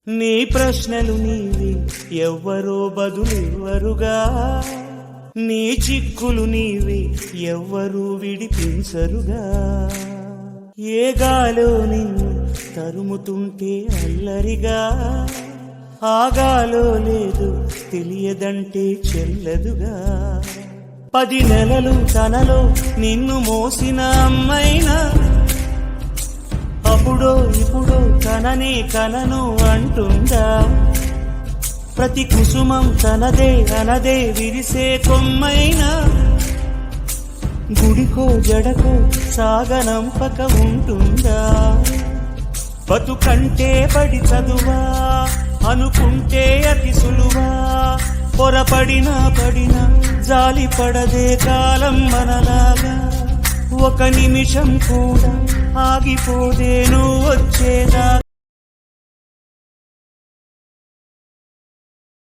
నీ ప్రశ్నలు నీవి ఎవ్వరో బదులెవ్వరుగా, నీ చిక్కులు నీవి ఎవ్వరూ విడిపించరుగా. ఏ గాలో నిన్ను తరుముతుంటే అల్లరిగా, ఆగాలో లేదు తెలియదంటే చెల్లదుగా. 10 నెలలు తనలో నిన్ను మోసిన అమ్మైనా, అప్పుడో ఇప్పుడో తననే కనను అంటుందా. ప్రతి కుసుమం తనదే అనదే విరిసే కొమ్మైనా, గుడికో జడకో సాగనంపక ఉంటుందా. బతుకంటే పడి చదువా అనుకుంటే అతి సులువా, పొరపడినా పడినా జాలి పడదే కాలం మనలాగా. ఒక నిమిషం కూడా ఆగిపోదే నువ్వు వచ్చేదా.